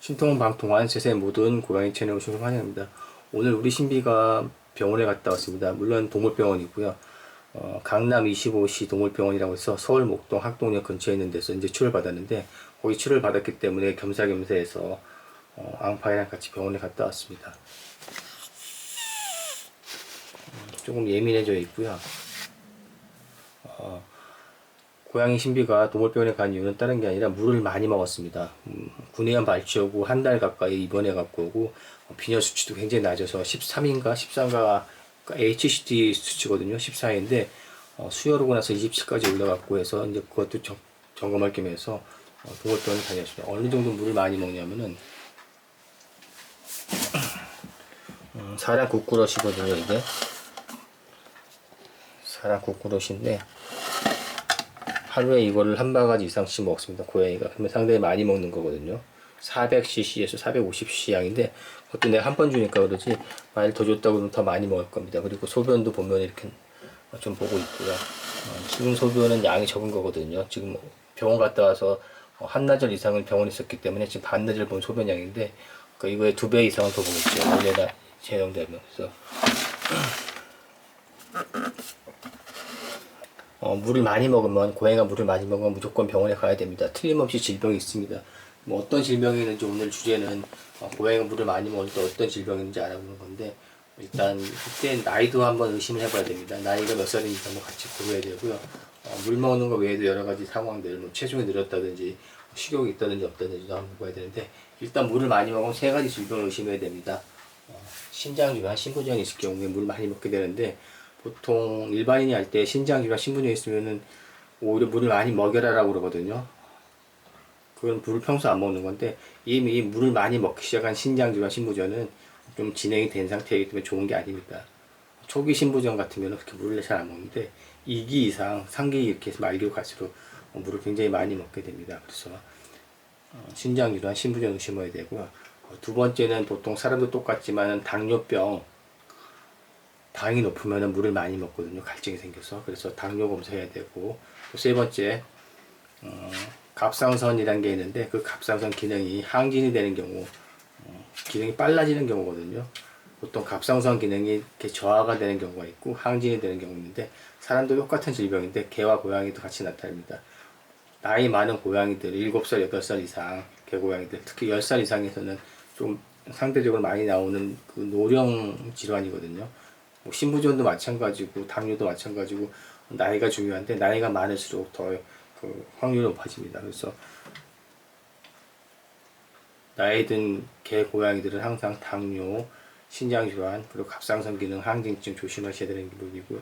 신통방통한 세상의 모든 고양이 채널 오신 걸 환영합니다. 오늘 우리 신비가 병원에 갔다 왔습니다. 물론 동물병원이고요. 강남 25시 동물병원이라고 해서 서울 목동 학동역 근처에 있는 데서 이제 치료를 받았는데, 거기 치료를 받았기 때문에 겸사겸사해서 앙파이랑 같이 병원에 갔다 왔습니다. 조금 예민해져 있고요. 고양이 신비가 동물병원에 간 이유는 다른 게 아니라 물을 많이 먹었습니다. 구내염 발치오고 한 달 가까이 입원해 갖고 오고, 비뇨 수치도 굉장히 낮아서 13인가 14인가 HCD 수치거든요. 14인데 수혈 오고 나서 27까지 올라갔고 해서 이제 그것도 점검할 겸해서 동물병원에 다녔습니다. 어느 정도 물을 많이 먹냐면은 사람 국그릇이거든요. 이게 사람 국그릇인데 하루에 이거를 한 바가지 이상씩 먹습니다. 고양이가. 그러면 상당히 많이 먹는 거거든요. 400cc에서 450cc 양인데, 그것도 내가 한 번 주니까 그러지, 만약 더 줬다고 그러면 더 많이 먹을 겁니다. 그리고 소변도 보면 이렇게 좀 보고 있고요. 지금 소변은 양이 적은 거거든요. 지금 병원 갔다 와서 한나절 이상을 병원에 있었기 때문에 지금 반나절 본 소변량인데, 이거의 2배 이상은 더 보겠죠. 원래가 재정되면. 그래서 물을 많이 먹으면, 고양이가 물을 많이 먹으면 무조건 병원에 가야 됩니다. 틀림없이 질병이 있습니다. 뭐 어떤 질병이 있는지 오늘 주제는 고양이가 물을 많이 먹을 때 어떤 질병이 있는지 알아보는 건데, 일단 그때 나이도 한번 의심을 해봐야 됩니다. 나이가 몇 살인지 한번 같이 고려해야 되고요. 물 먹는 거 외에도 여러 가지 상황들, 뭐 체중이 늘었다든지 식욕이 있다든지 없다든지도 한번 봐야 되는데, 일단 물을 많이 먹으면 3가지 질병을 의심해야 됩니다. 신장질환, 신부전이 있을 경우에 물을 많이 먹게 되는데, 보통 일반인이 할 때 신장질환, 신부전이 있으면은 오히려 물을 많이 먹여라라고 그러거든요. 그건 물을 평소 안 먹는 건데, 이미 물을 많이 먹기 시작한 신장질환, 신부전은 좀 진행이 된 상태이기 때문에 좋은 게 아닙니다. 초기 신부전 같으면 그렇게 물을 잘 안 먹는데, 2기 이상, 3기 이렇게 해서 말기로 갈수록 물을 굉장히 많이 먹게 됩니다. 그래서 신장질환, 신부전 의심해야 되고요. 두 번째는 보통 사람도 똑같지만 당뇨병, 당이 높으면 물을 많이 먹거든요. 갈증이 생겨서. 그래서 당뇨 검사해야 되고, 또 세 번째, 갑상선이라는 게 있는데, 그 갑상선 기능이 항진이 되는 경우, 기능이 빨라지는 경우거든요. 보통 갑상선 기능이 이렇게 저하가 되는 경우가 있고 항진이 되는 경우가 있는데, 사람도 똑같은 질병인데 개와 고양이도 같이 나타납니다. 나이 많은 고양이들, 7살, 8살 이상 개고양이들, 특히 10살 이상에서는 좀 상대적으로 많이 나오는 그 노령 질환이거든요. 뭐 신부전도 마찬가지고 당뇨도 마찬가지고 나이가 중요한데, 나이가 많을수록 더 그 확률이 높아집니다. 그래서 나이 든 개 고양이들은 항상 당뇨, 신장질환, 그리고 갑상선 기능 항진증 조심하셔야 되는 부분이고요.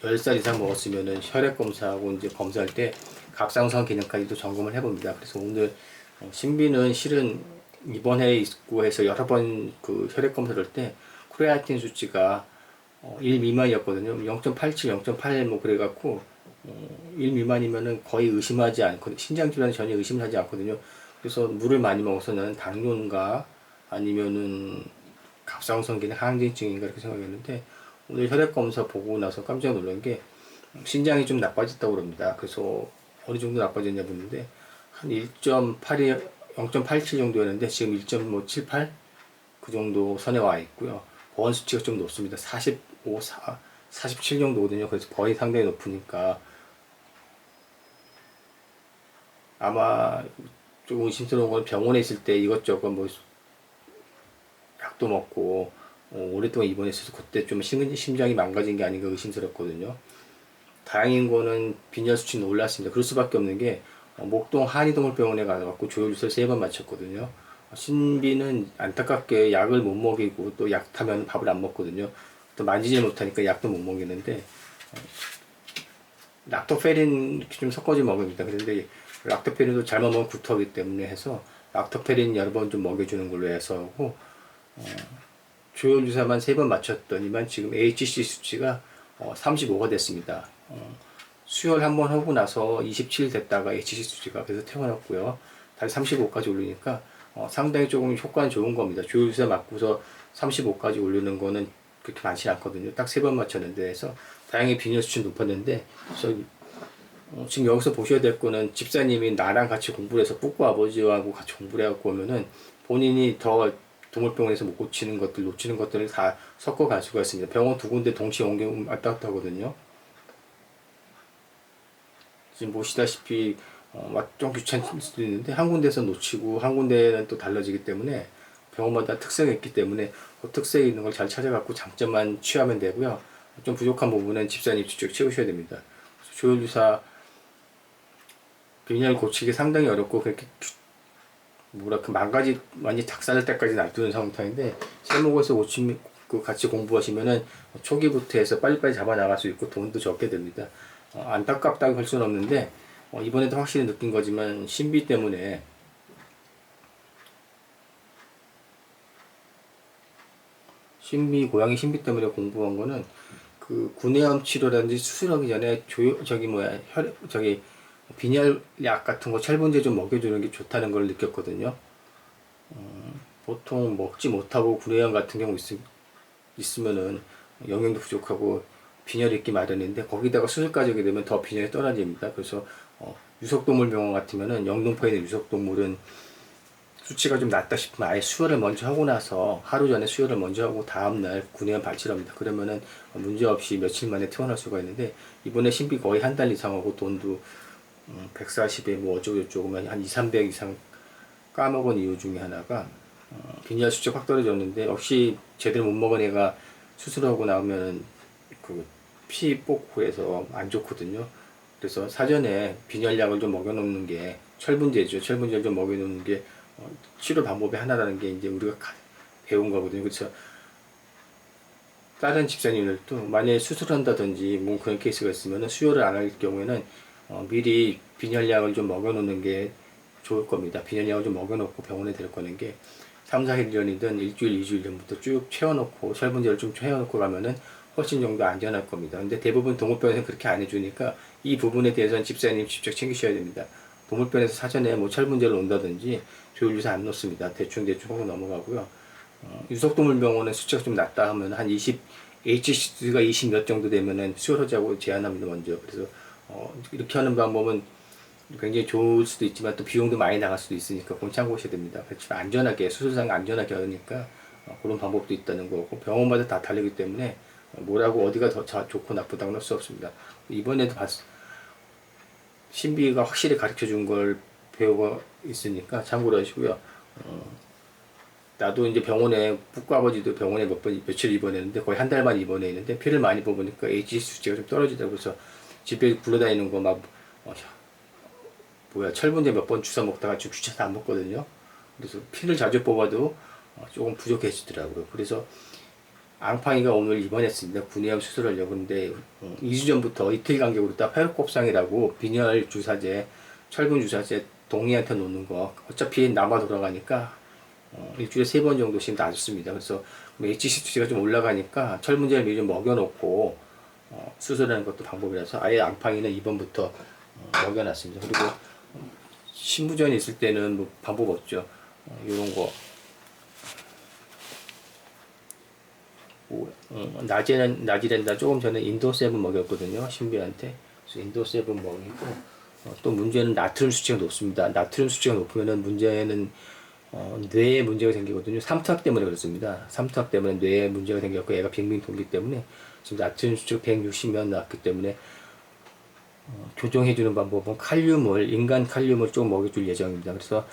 10살 이상 먹었으면은 혈액 검사하고 이제 검사할 때 갑상선 기능까지도 점검을 해봅니다. 그래서 오늘 신비는 실은 입원해 있고 해서 여러 번 그 혈액 검사를 할 때 크레아틴 수치가 1 미만이었거든요. 0.87, 0.81 뭐 그래갖고 1 미만이면은 거의 의심하지 않거든요. 신장질환 전혀 의심하지 않거든요. 그래서 물을 많이 먹어서는 당뇨인가 아니면은 갑상선 기능 항진증인가 이렇게 생각했는데, 오늘 혈액 검사 보고 나서 깜짝 놀란 게 신장이 좀 나빠졌다고 그럽니다. 그래서 어느 정도 나빠졌냐 묻는데, 한 1.8이 0.87 정도였는데 지금 1.78 그 정도 선에 와 있고요. 보온 수치가 좀 높습니다. 45, 47 정도거든요. 그래서 거의 상당히 높으니까 아마 조금 의심스러운 건, 병원에 있을 때 이것저것 뭐 약도 먹고 오랫동안 입원했어서 그때 좀 심장이 망가진 게 아닌가 의심스럽거든요. 다행인 거는 빈혈 수치는 올랐습니다. 그럴 수밖에 없는 게, 목동 한의동물병원에 가서 조혈주사를 3번 맞췄거든요. 신비는 안타깝게 약을 못 먹이고, 또 약 타면 밥을 안 먹거든요. 또 만지질 못하니까 약도 못 먹이는데, 락토페린 이렇게 좀 섞어서 먹습니다. 그런데 락토페린도 잘못 먹으면 구토하기 때문에 해서 락토페린 여러 번 좀 먹여주는 걸로 해서 하고, 조혈주사만 3번 맞췄더니만 지금 HC 수치가 35가 됐습니다. 수혈 한번 하고 나서 27 됐다가 HC 수치가 그래서 퇴원했고요. 다시 35까지 올리니까 상당히 조금 효과는 좋은 겁니다. 조혈주사 맞고서 35까지 올리는 거는 그렇게 많지 않거든요. 딱 3번 맞췄는데 해서 다행히 빈혈 수치 높았는데, 지금 여기서 보셔야 될 거는 집사님이 나랑 같이 공부를 해서 뿌꾸 아버지하고 같이 공부를 해갖고 오면은 본인이 더 동물병원에서 못 고치는 것들, 놓치는 것들을 다 섞어 갈 수가 있습니다. 병원 두 군데 동시에 옮겨 왔다 갔다 하거든요. 지금 보시다시피 좀 귀찮을 수도 있는데 한 군데서 놓치고 한 군데는 또 달라지기 때문에 병원마다 특성이 있기 때문에 그 특색이 있는 걸 잘 찾아갖고 장점만 취하면 되고요. 좀 부족한 부분은 집사님 직접 채우셔야 됩니다. 조혈주사 빈혈 고치기 상당히 어렵고 그렇게 뭐랄까 망가지 많이 작살날 때까지 놔두는 상황인데 세목에서 같이 공부하시면은 초기부터 해서 빨리빨리 잡아 나갈 수 있고 돈도 적게 됩니다. 안타깝다고 할 수는 없는데 이번에도 확실히 느낀 거지만 신비 때문에 고양이 신비 때문에 공부한 거는 그 구내염 치료라든지 수술하기 전에 빈혈약 같은 거 철분제 좀 먹여주는 게 좋다는 걸 느꼈거든요. 보통 먹지 못하고 구내염 같은 경우 있으면은 영양도 부족하고 빈혈이 있기 마련인데 거기다가 수술까지 하게 되면 더 빈혈이 떨어집니다. 그래서 유석동물 병원 같으면은 영등포에 있는 유석동물은 수치가 좀 낮다 싶으면 아예 수혈을 먼저 하고 나서 하루 전에 수혈을 먼저 하고 다음날 구내염 발치합니다. 그러면은 문제없이 며칠 만에 퇴원할 수가 있는데 이번에 신비 거의 한 달 이상 하고 돈도 140에 뭐 어쩌고저쩌고 한 2, 300 이상 까먹은 이유 중에 하나가 빈혈 수치 확 떨어졌는데 역시 제대로 못 먹은 애가 수술하고 나오면 그 피 뽑고 해서 안 좋거든요. 그래서 사전에 빈혈약을 좀 먹여놓는 게 철분제죠. 철분제를 좀 먹여놓는 게 치료 방법의 하나라는 게 이제 우리가 배운 거거든요. 그래서 다른 집사님들도 만약에 수술한다든지 뭐 그런 케이스가 있으면 수혈을 안 할 경우에는 미리 빈혈약을 좀 먹여놓는 게 좋을 겁니다. 빈혈약을 좀 먹여놓고 병원에 데려가는 게 3, 4일 전이든 일주일, 2주일 전부터 쭉 채워놓고 철분제를 좀 채워놓고 가면은 훨씬 정도 안전할 겁니다. 근데 대부분 동물병원에서는 그렇게 안 해주니까 이 부분에 대해서는 집사님 직접 챙기셔야 됩니다. 동물병원에서 사전에 뭐 철분제를 놓는다든지 조혈주사 안 놓습니다. 대충 하고 넘어가고요. 유석동물병원은 수치가 좀 낮다 하면 한 20, HC가 20 몇 정도 되면은 수혈하자고 제안합니다, 먼저. 그래서 이렇게 하는 방법은 굉장히 좋을 수도 있지만 또 비용도 많이 나갈 수도 있으니까 그건 참고하셔야 됩니다. 그렇지만 안전하게, 수술상 안전하게 하니까 그런 방법도 있다는 거고 병원마다 다 다르기 때문에 뭐라고 어디가 더 좋고 나쁘다고는 할 수 없습니다. 이번에도 신비가 확실히 가르쳐 준 걸 배우고 있으니까 참고로 하시고요. 나도 이제 병원에 뿌꾸 아버지도 병원에 며칠 입원했는데 거의 한 달만 입원했는데 피를 많이 뽑으니까 HC 수치가 좀 떨어지더라고요. 그래서 집에 굴러다니는 거 막 철분제 몇 번 주워 먹다가 지금 귀찮아서 안 먹거든요. 그래서 피를 자주 뽑아도 조금 부족해지더라고요. 그래서 앙팡이가 오늘 입원했습니다. 구내염 수술하려고. 근데 2주 전부터 이틀 간격으로 딱 회복곱상이라고 빈혈 주사제, 철분 주사제 동이한테 놓는 거 어차피 남아 돌아가니까 일주일에 3번 정도씩 놔줬습니다. 그래서 HCG가 좀 올라가니까 철분제를 미리 좀 먹여놓고 수술하는 것도 방법이라서 아예 앙팡이는 2번부터 먹여놨습니다. 그리고 신부전이 있을 때는 뭐 방법 없죠. 요런 거 낮이랜다 조금 전에 인도세븐 먹였거든요, 신비한테. 그래서 인도세븐 먹이고 또 문제는 나트륨 수치가 높습니다. 나트륨 수치가 높으면은 문제는 뇌에 문제가 생기거든요. 삼투압 때문에 그렇습니다. 삼투압 때문에 뇌에 문제가 생겼고 얘가 빙빙 돌기 때문에 지금 나트륨 수치가 160몇 나왔기 때문에 교정해주는 방법은 인간 칼륨을 좀 먹여줄 예정입니다. 그래서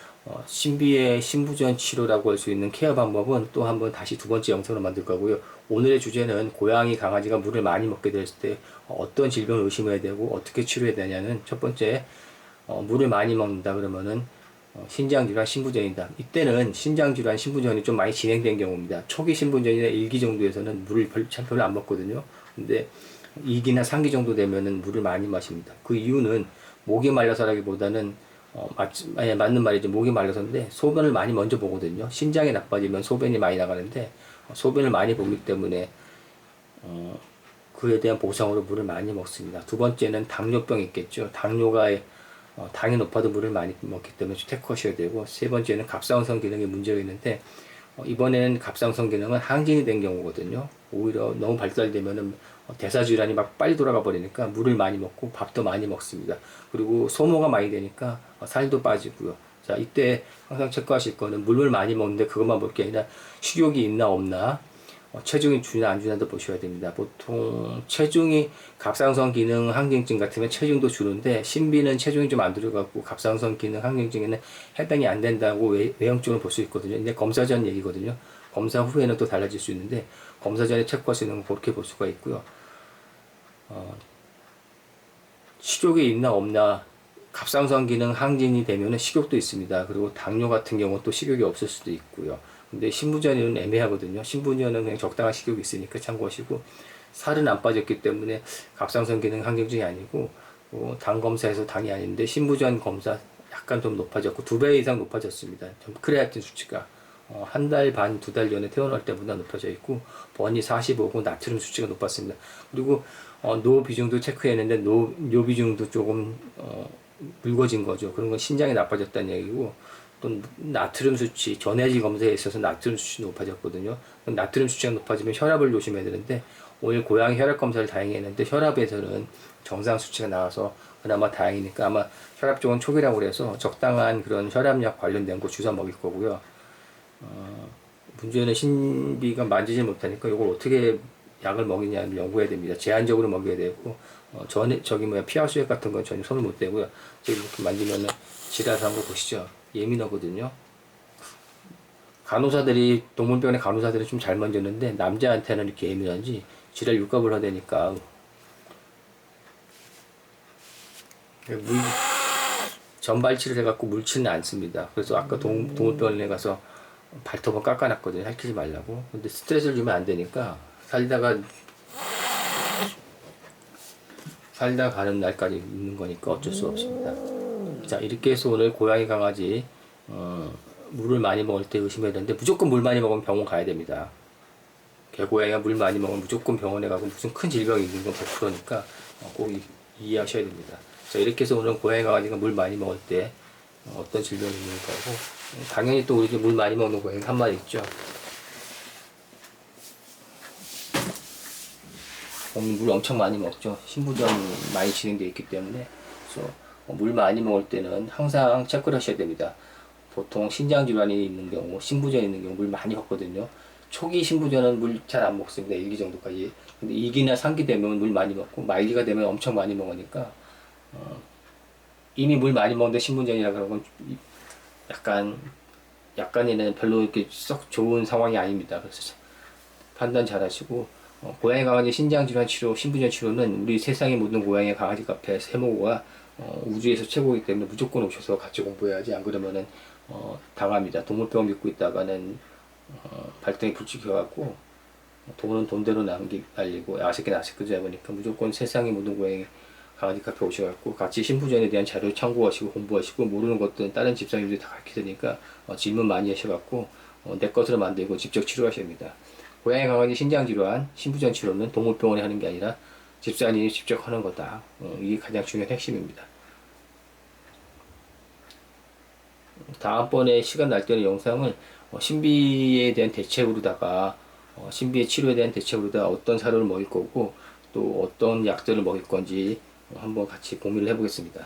신비의 신부전 치료라고 할 수 있는 케어 방법은 또 한번 다시 두 번째 영상으로 만들 거고요. 오늘의 주제는 고양이, 강아지가 물을 많이 먹게 됐을 때 어떤 질병을 의심해야 되고 어떻게 치료해야 되냐는 첫 번째, 물을 많이 먹는다 그러면은 신장질환, 신부전이다. 이때는 신장질환, 신부전이 좀 많이 진행된 경우입니다. 초기 신부전이나 1기 정도에서는 물을 별로 안 먹거든요. 근데 2기나 3기 정도 되면은 물을 많이 마십니다. 그 이유는 목이 말라서라기보다는 맞는 말이죠. 목이 말라서인데 소변을 많이 먼저 보거든요. 신장이 나빠지면 소변이 많이 나가는데 소변을 많이 보기 때문에 그에 대한 보상으로 물을 많이 먹습니다. 두 번째는 당뇨병이 있겠죠. 당이 높아도 물을 많이 먹기 때문에 체크하셔야 되고, 세 번째는 갑상선 기능에 문제가 있는데 이번에는 갑상선 기능은 항진이 된 경우거든요. 오히려 너무 발달되면은 대사질환이 막 빨리 돌아가 버리니까 물을 많이 먹고 밥도 많이 먹습니다. 그리고 소모가 많이 되니까 살도 빠지고요. 자, 이때 항상 체크하실 거는 물을 많이 먹는데 그것만 볼 게 아니라 식욕이 있나 없나, 체중이 주나 안 주나도 보셔야 됩니다. 보통 체중이 갑상선 기능 항진증 같으면 체중도 주는데 신비는 체중이 좀 안 들어가고 갑상선 기능 항진증에는 해당이 안 된다고 외형적으로 볼 수 있거든요. 근데 검사 전 얘기거든요. 검사 후에는 또 달라질 수 있는데 검사 전에 체크할 수 있는 건 그렇게 볼 수가 있고요. 식욕이 있나 없나, 갑상선 기능 항진이 되면은 식욕도 있습니다. 그리고 당뇨 같은 경우는 또 식욕이 없을 수도 있고요. 근데 신부전은 애매하거든요. 신부전은 그냥 적당한 식욕이 있으니까 참고하시고, 살은 안 빠졌기 때문에 갑상선 기능 항진증이 아니고, 당 검사에서 당이 아닌데 신부전 검사 약간 좀 높아졌고 2배 이상 높아졌습니다. 좀 크레아틴 수치가 한 달 반, 2달 전에 태어날 때보다 높아져 있고, 번이 45고 나트륨 수치가 높았습니다. 그리고 노 비중도 체크했는데 노 비중도 조금 묽어진 거죠. 그런 건 신장이 나빠졌다는 얘기고, 또 나트륨 수치, 전해질 검사에 있어서 나트륨 수치 높아졌거든요. 나트륨 수치가 높아지면 혈압을 조심해야 되는데, 오늘 고양이 혈압 검사를 다행히 했는데 혈압에서는 정상 수치가 나와서 그나마 다행이니까 아마 혈압 쪽은 초기라고 그래서 적당한 그런 혈압약 관련된 거 주사 먹일 거고요. 문제는 신비가 만지지 못하니까 이걸 어떻게 약을 먹이냐를 연구해야 됩니다. 제한적으로 먹여야 되고, 피하 수액 같은 건 전혀 손을 못 대고요. 지금 이렇게 만지면은 지라산 거 보시죠. 예민하거든요. 동물병원의 간호사들이 좀 잘 만졌는데, 남자한테는 이렇게 예민한지, 지랄 육갑을 하다니까. 전발치를 해갖고 물치는 않습니다. 그래서 아까 동물병원에 가서 발톱은 깎아놨거든요. 핥히지 말라고. 근데 스트레스를 주면 안 되니까, 살다가 가는 날까지 있는 거니까 어쩔 수 없습니다. 자, 이렇게 해서 오늘 고양이 강아지 물을 많이 먹을 때 의심해야 되는데, 무조건 물 많이 먹으면 병원 가야 됩니다. 개고양이가 물 많이 먹으면 무조건 병원에 가고 무슨 큰 질병이 있는 건 100%니까 꼭 이해하셔야 됩니다. 자, 이렇게 해서 오늘 고양이 강아지가 물 많이 먹을 때 어떤 질병이 있는 거고, 당연히 또 우리 집 물 많이 먹는 고양이가 한 마리 있죠. 오늘 물 엄청 많이 먹죠. 신부전 많이 진행되어 있기 때문에. 그래서 물 많이 먹을 때는 항상 체크를 하셔야 됩니다. 보통 신장 질환이 있는 경우, 신부전이 있는 경우 물 많이 먹거든요. 초기 신부전은 물 잘 안 먹습니다. 1기 정도까지. 근데 2기나 3기 되면 물 많이 먹고, 말기가 되면 엄청 많이 먹으니까, 이미 물 많이 먹는데 신부전이라 그런 건 약간에는 별로 이렇게 썩 좋은 상황이 아닙니다. 그래서 판단 잘 하시고, 고양이 강아지 신장 질환 치료, 신부전 치료는 우리 세상의 모든 고양이 강아지 카페 세모가 우주에서 최고이기 때문에 무조건 오셔서 같이 공부해야지, 안 그러면은 당합니다. 동물병원 믿고 있다가는 발등에 불 찍혀갖고 돈은 돈대로 날리고 아쉽게 아쉽게 보니까 무조건 세상의 모든 고양이 강아지 카페 오셔갖고 같이 신부전에 대한 자료 참고하시고 공부하시고, 모르는 것들은 다른 집사님들이 다 가르쳐 드니까 질문 많이 하셔갖고 내 것으로 만들고 직접 치료하셔야 됩니다. 고양이 강아지 신장 질환, 신부전 치료는 동물병원에 하는 게 아니라 집사님이 직접 하는 거다. 이게 가장 중요한 핵심입니다. 다음번에 시간 날 때는 영상을 신비에 대한 대책으로다가 신비의 치료에 대한 대책으로다가 어떤 사료를 먹일 거고 또 어떤 약들을 먹일 건지 한번 같이 고민을 해보겠습니다.